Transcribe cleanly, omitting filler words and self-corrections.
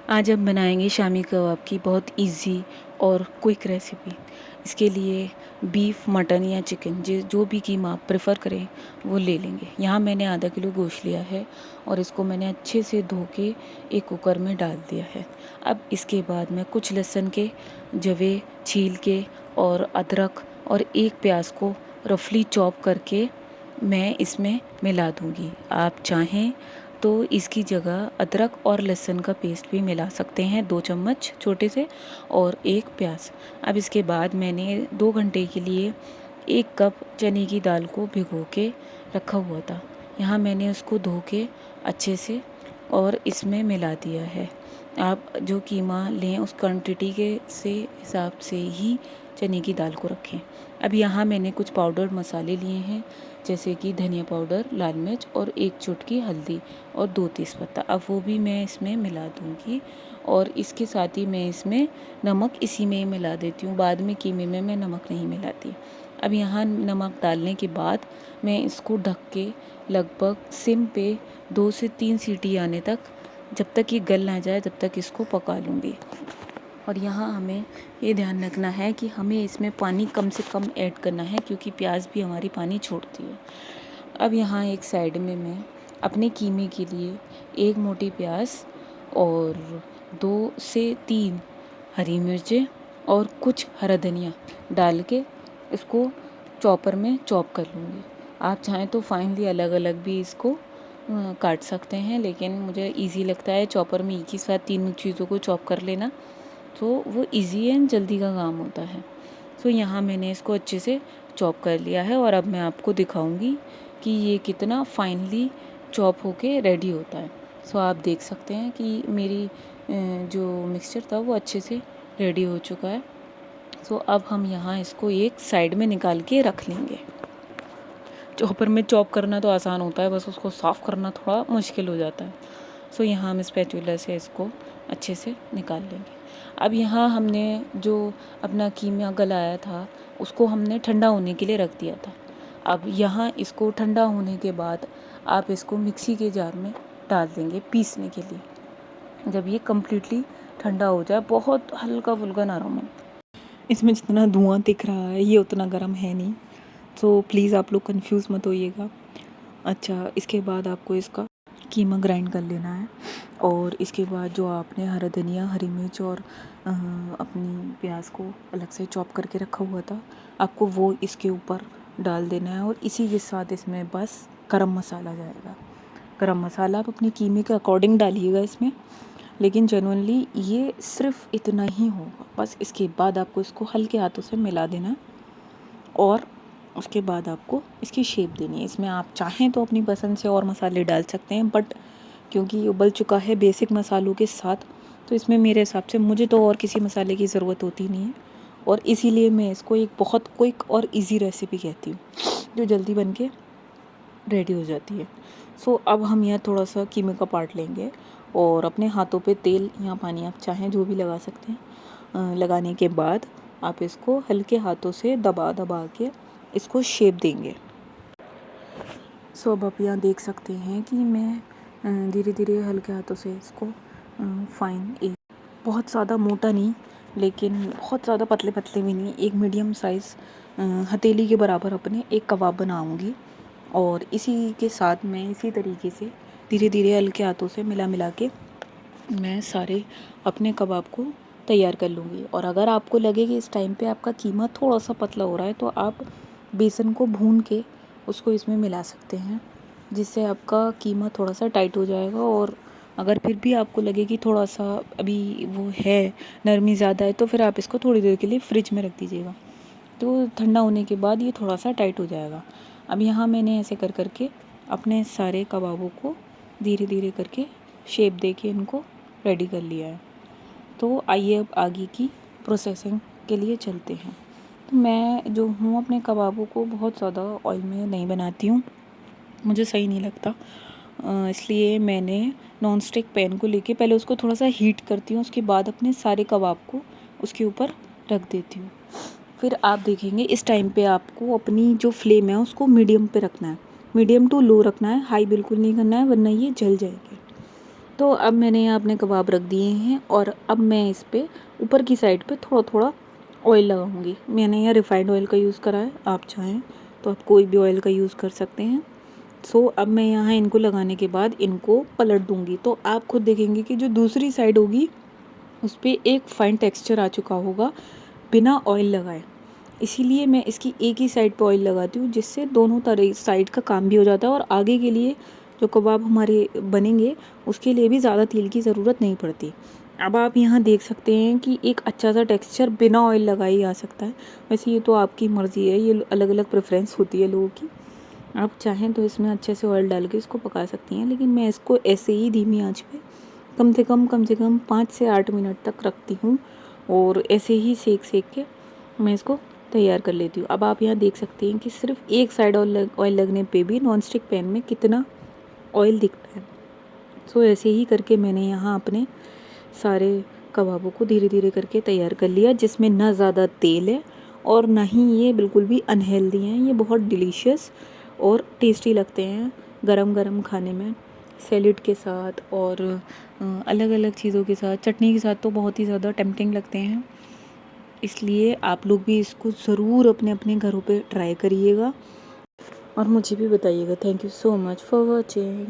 आज हम बनाएंगे शामी कबाब की बहुत इजी और क्विक रेसिपी। इसके लिए बीफ, मटन या चिकन जो भी कीमा आप प्रेफर करें वो ले लेंगे। यहाँ मैंने आधा किलो गोश्त लिया है और इसको मैंने अच्छे से धो के एक कुकर में डाल दिया है। अब इसके बाद मैं कुछ लहसुन के जवे छील के और अदरक और एक प्याज को रफली चॉप करके मैं इसमें मिला दूँगी। आप चाहें तो इसकी जगह अदरक और लहसुन का पेस्ट भी मिला सकते हैं, 2 चम्मच छोटे से, और एक प्याज। अब इसके बाद मैंने 2 घंटे के लिए 1 कप चने की दाल को भिगो के रखा हुआ था। यहाँ मैंने उसको धो के अच्छे से और इसमें मिला दिया है। आप जो कीमा लें उस क्वांटिटी के हिसाब से ही चने की दाल को रखें। अब यहाँ मैंने कुछ पाउडर्ड मसाले लिए हैं, जैसे कि धनिया पाउडर, लाल मिर्च और 1 चुटकी हल्दी और 2 तेज़पत्ता। अब वो भी मैं इसमें मिला दूँगी और इसके साथ ही मैं इसमें नमक इसी में ही मिला देती हूँ। बाद में कीमे में मैं नमक नहीं मिलाती। अब यहाँ नमक डालने के बाद मैं इसको ढक के लगभग सिम पे 2 से 3 सीटी आने तक, जब तक ये गल ना जाए तब तक इसको पका लूँगी। और यहाँ हमें ये ध्यान रखना है कि हमें इसमें पानी कम से कम ऐड करना है, क्योंकि प्याज भी हमारी पानी छोड़ती है। अब यहाँ एक साइड में मैं अपने कीमे के लिए 1 मोटी प्याज और 2 से 3 हरी मिर्चें और कुछ हरा धनिया डाल के इसको चॉपर में चॉप कर लूँगी। आप चाहें तो फाइनली अलग अलग भी इसको काट सकते हैं, लेकिन मुझे इजी लगता है चॉपर में एक ही साथ तीनों चीज़ों को चॉप कर लेना, तो वो इजी एंड जल्दी का काम होता है। तो यहाँ मैंने इसको अच्छे से चॉप कर लिया है और अब मैं आपको दिखाऊंगी कि ये कितना फाइनली चॉप होके रेडी होता है। सो आप देख सकते हैं कि मेरी जो मिक्सचर था वो अच्छे से रेडी हो चुका है। सो अब हम यहाँ इसको एक साइड में निकाल के रख लेंगे। चॉपर में चॉप करना तो आसान होता है, बस उसको साफ़ करना थोड़ा मुश्किल हो जाता है। सो यहाँ हम स्पैचुला से इसको अच्छे से निकाल लेंगे। अब यहाँ हमने जो अपना कीमा गलाया था उसको हमने ठंडा होने के लिए रख दिया था। अब यहाँ इसको ठंडा होने के बाद आप इसको मिक्सी के जार में डाल देंगे पीसने के लिए। जब ये कम्प्लीटली ठंडा हो जाए, बहुत हल्का फुल्का नरम हो। इसमें जितना धुआं दिख रहा है ये उतना गर्म है नहीं, तो प्लीज़ आप लोग कंफ्यूज मत होइएगा। अच्छा, इसके बाद आपको इसका कीमा ग्राइंड कर लेना है और इसके बाद जो आपने हरा धनिया, हरी मिर्च और अपनी प्याज को अलग से चॉप करके रखा हुआ था, आपको वो इसके ऊपर डाल देना है और इसी के साथ इसमें बस गरम मसाला जाएगा। गरम मसाला आप अपने कीमे के अकॉर्डिंग डालिएगा इसमें, लेकिन जनरली ये सिर्फ इतना ही होगा। बस इसके बाद आपको इसको हल्के हाथों से मिला देना और उसके बाद आपको इसकी शेप देनी है। इसमें आप चाहें तो अपनी पसंद से और मसाले डाल सकते हैं, बट क्योंकि ये उबल चुका है बेसिक मसालों के साथ, तो इसमें मेरे हिसाब से मुझे तो और किसी मसाले की ज़रूरत होती नहीं है, और इसीलिए मैं इसको एक बहुत क्विक और इजी रेसिपी कहती हूँ, जो जल्दी बन के रेडी हो जाती है। सो अब हम यहाँ थोड़ा सा कीमे का पार्ट लेंगे और अपने हाथों पे तेल या पानी, आप चाहें जो भी लगा सकते हैं। लगाने के बाद आप इसको हल्के हाथों से दबा दबा के इसको शेप देंगे। सो अब आप यहाँ देख सकते हैं कि मैं धीरे धीरे हल्के हाथों से इसको फाइन, एक बहुत ज़्यादा मोटा नहीं लेकिन बहुत ज़्यादा पतले पतले भी नहीं, एक मीडियम साइज़ हथेली के बराबर अपने एक कबाब बनाऊंगी। और इसी के साथ मैं इसी तरीके से धीरे धीरे हल्के हाथों से मिला मिला के मैं सारे अपने कबाब को तैयार कर लूँगी। और अगर आपको लगे कि इस टाइम पे आपका कीमा थोड़ा सा पतला हो रहा है, तो आप बेसन को भून के उसको इसमें मिला सकते हैं, जिससे आपका कीमा थोड़ा सा टाइट हो जाएगा। और अगर फिर भी आपको लगे कि थोड़ा सा अभी वो है, नरमी ज़्यादा है, तो फिर आप इसको थोड़ी देर के लिए फ्रिज में रख दीजिएगा, तो ठंडा होने के बाद ये थोड़ा सा टाइट हो जाएगा। अब यहाँ मैंने ऐसे कर करके अपने सारे कबाबों को धीरे धीरे करके शेप दे के इनको रेडी कर लिया है। तो आइए अब आगे की प्रोसेसिंग के लिए चलते हैं। तो मैं जो हूँ अपने कबाबों को बहुत ज़्यादा ऑयल में नहीं बनाती हूँ, मुझे सही नहीं लगता, इसलिए मैंने नॉन स्टिक पैन को लेके पहले उसको थोड़ा सा हीट करती हूँ, उसके बाद अपने सारे कबाब को उसके ऊपर रख देती हूँ। फिर आप देखेंगे इस टाइम पे आपको अपनी जो फ्लेम है उसको मीडियम पे रखना है, मीडियम टू लो रखना है, हाई बिल्कुल नहीं करना है वरना ये जल जाएंगे। तो अब मैंने यहाँ अपने कबाब रख दिए हैं और अब मैं इस पे ऊपर की साइड पे थोड़ा थोड़ा ऑयल लगाऊंगी। मैंने यहाँ रिफाइंड ऑयल का यूज़ करा है, आप चाहें तो आप कोई भी ऑयल का यूज़ कर सकते हैं। सो अब मैं यहाँ इनको लगाने के बाद इनको पलट दूंगी, तो आप खुद देखेंगे कि जो दूसरी साइड होगी उस पर एक फाइन टेक्सचर आ चुका होगा बिना ऑयल लगाए। इसीलिए मैं इसकी एक ही साइड पे ऑयल लगाती हूँ, जिससे दोनों तरह साइड का काम भी हो जाता है और आगे के लिए जो कबाब हमारे बनेंगे उसके लिए भी ज़्यादा तेल की ज़रूरत नहीं पड़ती। अब आप यहाँ देख सकते हैं कि एक अच्छा सा टेक्सचर बिना ऑयल लगाए ही आ सकता है। वैसे ये तो आपकी मर्ज़ी है, ये अलग अलग प्रेफरेंस होती है लोगों की। आप चाहें तो इसमें अच्छे से ऑयल डाल के इसको पका सकती हैं, लेकिन मैं इसको ऐसे ही धीमी आंच पे कम से कम 5 से 8 मिनट तक रखती हूँ और ऐसे ही सेक के मैं इसको तैयार कर लेती हूँ। अब आप यहाँ देख सकते हैं कि सिर्फ एक साइड ऑयल लगने पे भी नॉनस्टिक पैन में कितना ऑयल दिखता है। सो ऐसे ही करके मैंने यहाँ अपने सारे कबाबों को धीरे धीरे करके तैयार कर लिया, जिसमें ना ज़्यादा तेल है और ना ही ये बिल्कुल भी अनहेल्दी हैं। ये बहुत डिलीशियस और टेस्टी लगते हैं गरम गरम खाने में, सैलेड के साथ और अलग अलग चीज़ों के साथ, चटनी के साथ तो बहुत ही ज़्यादा टेम्पटिंग लगते हैं। इसलिए आप लोग भी इसको ज़रूर अपने अपने घरों पे ट्राई करिएगा और मुझे भी बताइएगा। Thank you so much for watching.